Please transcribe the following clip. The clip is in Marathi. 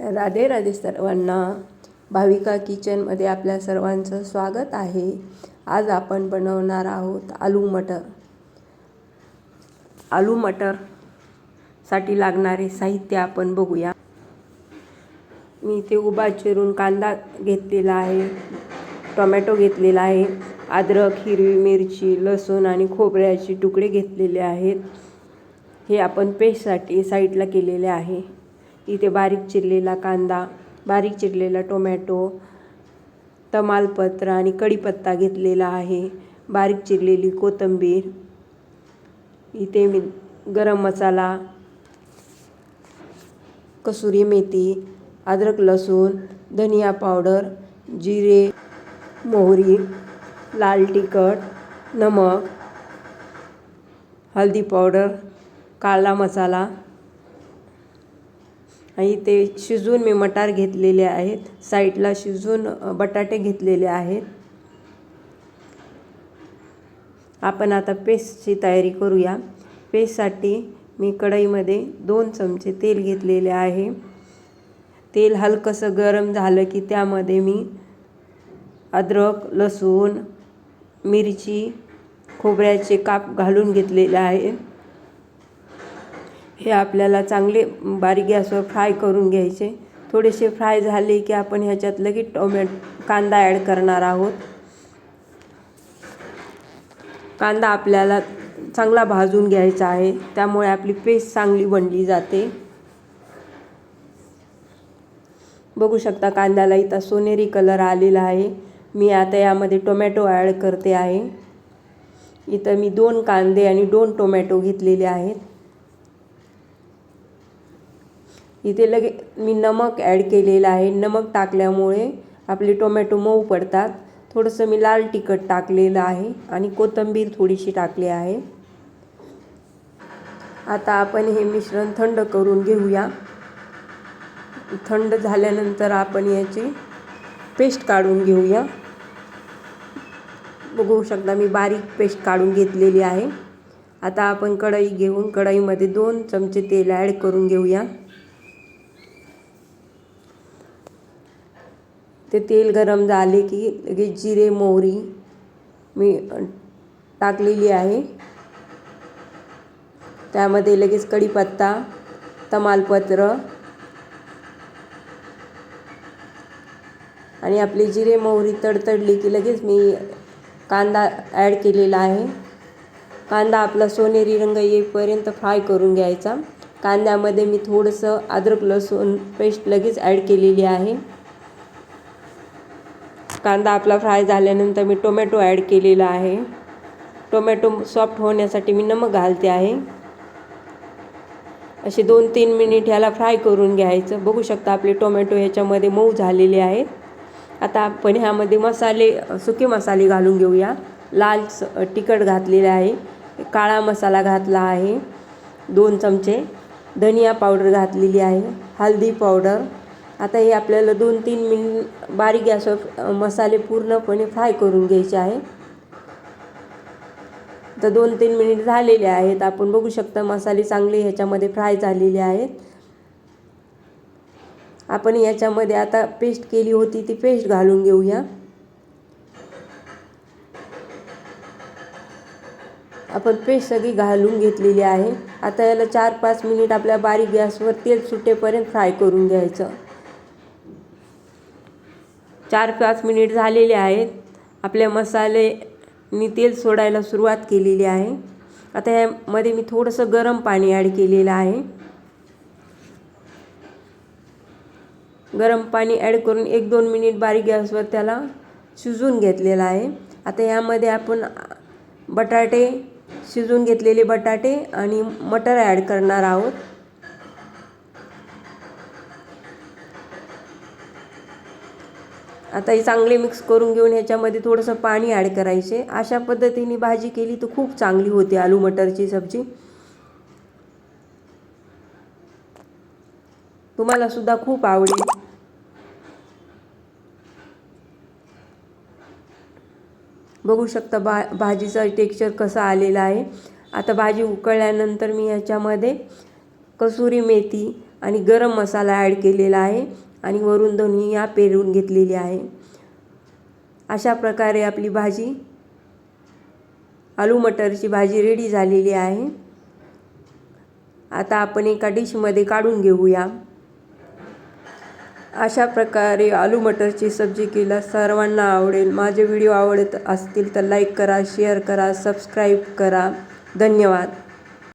राधे राधे सर्वांना. भाविका किचनमध्ये आपल्या सर्वांचं स्वागत आहे. आज आपण बनवणार आहोत आलू मटरसाठी लागणारे साहित्य आपण बघूया. मी इथे उभा चिरून कांदा घेतलेला आहे, टोमॅटो घेतलेला आहे, अद्रक, हिरवी मिरची, लसूण आणि खोबऱ्याचे तुकडे घेतलेले आहेत. हे आपण पेस्टसाठी साईडला केलेले आहे. इथे बारीक चिरलेला कांदा, बारीक चिरलेला टोमॅटो, तमालपत्र आणि कढीपत्ता घेतलेला आहे, बारीक चिरलेली कोथिंबीर. इथे मी गरम मसाला, कसुरी मेथी, अद्रक लसूण, धनिया पावडर, जिरे, मोहरी, लाल तिखट, नमक, हळदी पावडर, काळा मसाला आणि ते शिजवून मी मटार घेतलेले आहेत. साईडला शिजवून बटाटे घेतलेले आहेत. आपण आता पेस्टची तयारी करूया. पेस्टसाठी मी कढईमध्ये 2 चमचे तेल घेतलेले आहे. तेल हलकंसं गरम झालं की त्यामध्ये मी अद्रक, लसूण, मिरची, खोबऱ्याचे काप घालून घेतलेले आहे. हे आपल्याला चांगले बारीक गॅसवर फ्राय करून घ्यायचे. थोडेसे फ्राय झाले की आपण ह्याच्यात लगेच कांदा ॲड करणार आहोत. कांदा आपल्याला चांगला भाजून घ्यायचा आहे, त्यामुळे आपली पेस्ट चांगली बनली जाते. बघू शकता कांद्याला इथं सोनेरी कलर आलेला आहे. मी आता यामध्ये टोमॅटो ॲड करते आहे. इथं मी 2 कांदे आणि 2 टोमॅटो घेतलेले आहेत. इथे मी नमक ॲड केलेलं आहे. नमक टाकल्यामुळे आपले टोमॅटो मऊ पडतात. थोडंसं मी लाल तिखट टाकलेलं आहे आणि कोथिंबीर थोडीशी टाकली आहे. आता आपण हे मिश्रण थंड करून घेऊया. थंड झाल्यानंतर आपण याची पेस्ट काढून घेऊया. बघू शकता मी बारीक पेस्ट काढून घेतलेली आहे. आता आपण कढई घेऊन कढईमध्ये 2 चमचे तेल ॲड करून घेऊया. ते तेल गरम झाले की लगेच जिरे, मोहरी मी टाकलेली आहे. त्यामध्ये लगेच कढीपत्ता, तमालपत्र आणि आपली जिरे मोहरी तडतडली की लगेच मी कांदा ॲड केलेला आहे. कांदा आपला सोनेरी रंग येईपर्यंत फ्राय करून घ्यायचा. कांद्यामध्ये मी थोडंसं अद्रक लसूण पेस्ट लगेच ॲड केलेली आहे. कांदा आपला फ्राय झाल्यानंतर मी टोमॅटो ॲड केलेला आहे. टोमॅटो सॉफ्ट होण्यासाठी मी नमक घालते आहे. असे 2-3 मिनिट ह्याला फ्राय करून घ्यायचं. बघू शकता आपले टोमॅटो ह्याच्यामध्ये मऊ झालेले आहेत. आता आपण ह्यामध्ये सुके मसाले घालून घेऊया. लाल तिखट घातलेले आहे, काळा मसाला घातला आहे 2 चमचे, धनिया पावडर घातलेली आहे, हळदी पावडर. आता हे आपल्याला 2-3 मिनिट बारीक गॅसवर मसाले पूर्णपणे फ्राय करून घ्यायचे आहे. तर 2-3 मिनिट झालेले आहेत. आपण बघू शकता मसाले चांगले ह्याच्यामध्ये फ्राय झालेले आहेत. आपण याच्यामध्ये आता पेस्ट केली होती ती पेस्ट घालून घेऊया. आपण पेस्ट सगळी घालून घेतलेली आहे. आता याला 4-5 मिनिट आपल्या बारीक गॅसवर तेल सुटेपर्यंत फ्राय करून घ्यायचं. 4-5 मिनिट झालेले आहेत. आपल्या मसाल्यानी तेल सोडायला सुरुवात केलेली आहे. आता यामध्ये मी थोडंसं गरम पाणी ॲड केलेलं आहे. गरम पाणी ॲड करून 1-2 मिनिट बारीक गॅसवर त्याला शिजवून घेतलेलं आहे. आता यामध्ये आपण शिजवून घेतलेले बटाटे आणि मटर ॲड करणार आहोत. आता हे चांगले मिक्स करून घेऊन ह्याच्यामध्ये थोडंसं पाणी ॲड करायचे. अशा पद्धतीने भाजी केली तर खूप चांगली होते आलू मटरची सब्जी. तुम्हाला सुद्धा खूप आवडेल. बघू शकता भाजीचा टेक्स्चर कसा आलेला आहे. आता भाजी उकळल्यानंतर मी याच्यामध्ये कसुरी मेथी, आणि गरम मसाला ॲड केलेला आहे आणि वरून धनिया पेरून घेतलेली आहे। अशा प्रकारे आपली भाजी आलू मटरची भाजी रेडी झालेली आहे। आता आपण एका डिशमध्ये काढून घेऊया। अशा प्रकारे आलू मटरची सब्जी केला सर्वांना आवडेल। माझे व्हिडिओ आवडत असतील तर लाईक करा, शेअर करा, सबस्क्राईब करा। धन्यवाद।